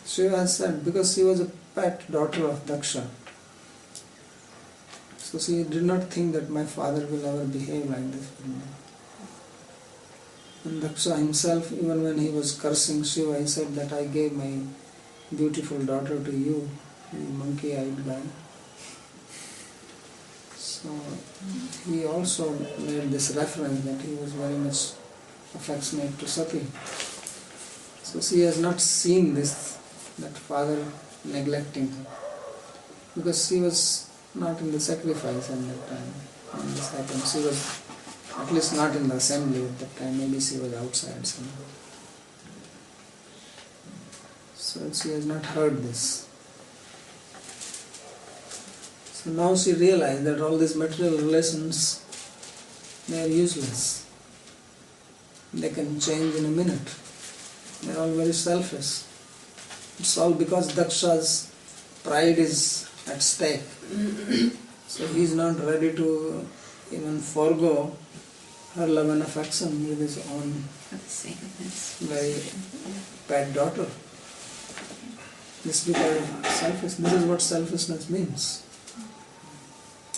Shiva has said, because she was a pet daughter of Daksha, so she did not think that my father will ever behave like this with me. And Daksha himself, even when he was cursing Shiva, he said that I gave my beautiful daughter to you, you monkey-eyed guy. So he also made this reference that he was very much affectionate to Sati. So she has not seen this, that father neglecting her, because she was not in the sacrifice at that time when this happened. She was at least not in the assembly at that time, maybe she was outside somewhere. So she has not heard this. So now she realized that all these material relations, they are useless. They can change in a minute. They are all very selfish. It's all because Daksha's pride is at stake. So he is not ready to even forego her love and affection with his own very pet daughter. This is because of selfish. This is what selfishness means.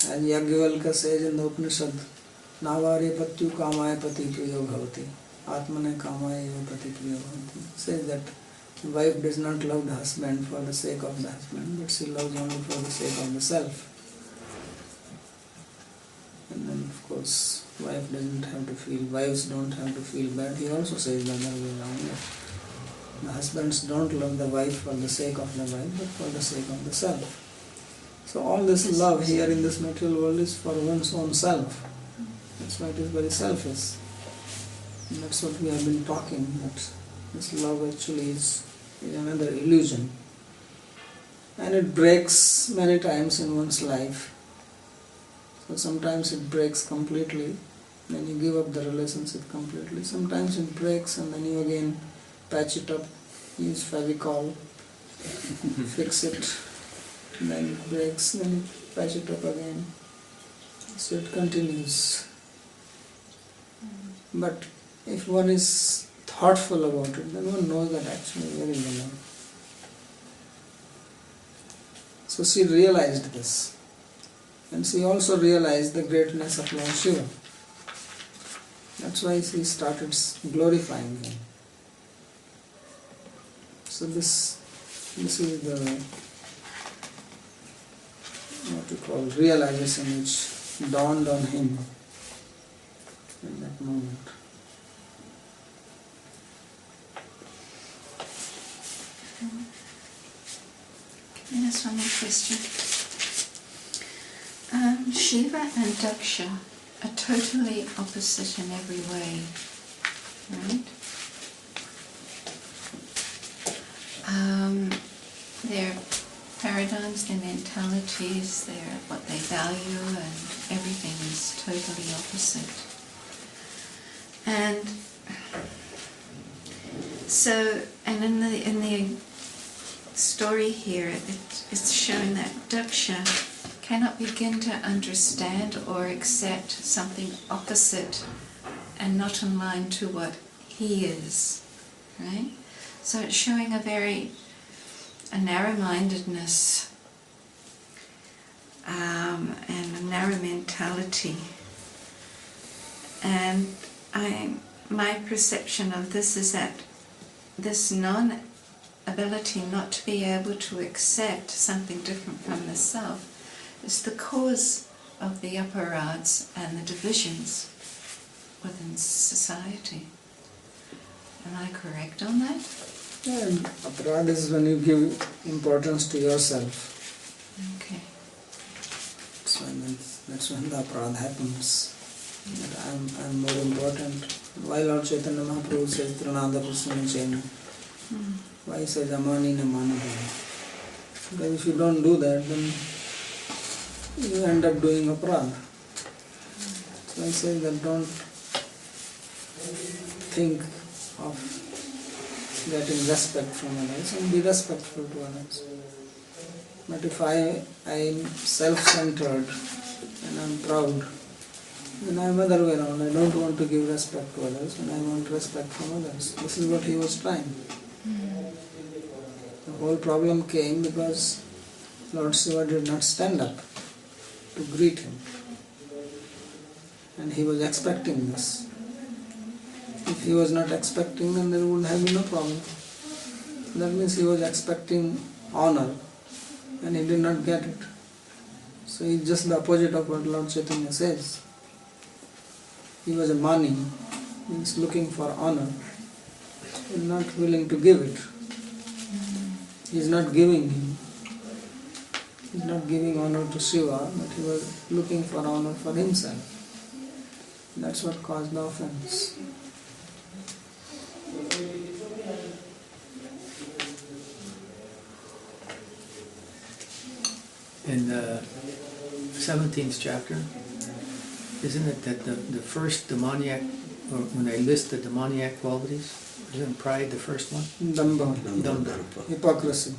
And Yagyavalkya says in the Upanishad, Navare patyu kamaya pati priyo bhavati, atmane kamaya eva pati priyo bhavati. Says that the wife does not love the husband for the sake of the husband, but she loves only for the sake of the self. And then of course, wives don't have to feel bad. He also says the other way around. The husbands don't love the wife for the sake of the wife, but for the sake of the self. So all this love here in this material world is for one's own self. That's why it is very selfish. And that's what we have been talking, that this love actually is another illusion. And it breaks many times in one's life. So sometimes it breaks completely, then you give up the relationship completely. Sometimes it breaks and then you again patch it up, use Fevicol, fix it, then it breaks, then you patch it up again. So it continues. But if one is thoughtful about it, then one knows that actually where is the love. So she realized this. And she also realized the greatness of Lord Shiva. That's why she started glorifying him. So this is the, what you call, realization which dawned on him in that moment. Can I ask one more question? Shiva and Daksha are totally opposite in every way, right? Their paradigms, their mentalities, what they value, and everything is totally opposite. And so, and in the story here, it's showing that Daksha cannot begin to understand or accept something opposite and not in line to what he is, right? So it's showing a narrow-mindedness and a narrow mentality. And my perception of this is that this non-ability not to be able to accept something different from the self is the cause of the aparads and the divisions within society. Am I correct on that? Yeah, and aparad is when you give importance to yourself. Okay. That's when the aparad happens. That I'm more important. Why Lord Chaitanya Mahaprabhu says Pranada Krishna Chaina? Why he says Amani na Manadana? Because if you don't do that, then you end up doing aparad. So I say that don't think of getting respect from others and be respectful to others. But if I'm self-centered and I'm proud, then I'm other way around. I don't want to give respect to others and I want respect from others. This is what he was trying. The whole problem came because Lord Shiva did not stand up to greet him. And he was expecting this. If he was not expecting, then there would have been no problem. That means he was expecting honor and he did not get it. So it's just the opposite of what Lord Chaitanya says. He was a mani, means looking for honor, and not willing to give it. He is not giving him. He is not giving honor to Shiva, but he was looking for honor for himself. That's what caused the offense. In the 17th chapter, isn't it that the first demoniac, or when they list the demoniac qualities, isn't pride the first one? Dambha, Dambha. hypocrisy.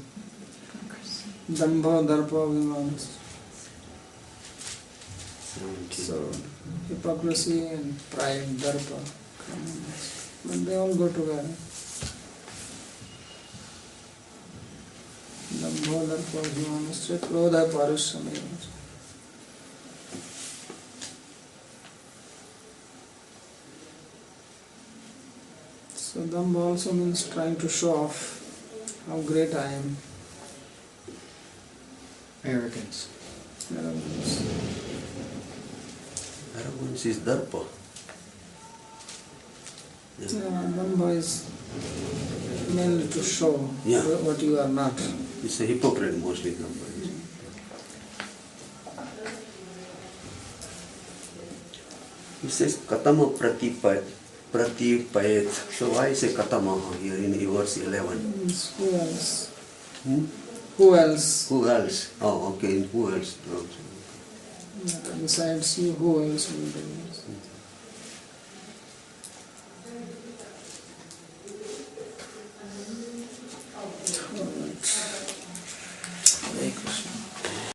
Dambha, darpa, vimanas. So, hypocrisy and pride, darpa, but they all go together. Dambha, darpa, vimanas, krodha, parushameva. So Dambha also means trying to show off how great I am. Arrogance. Arrogance. Arrogance is darpa. Dambha is mainly to show what you are not. It's a hypocrite mostly. He says katama pratipayet. So why is a katama here in verse 11? Means who else? Hmm? Who else? Who else? Oh, okay. Who else? Besides you, who else will do this?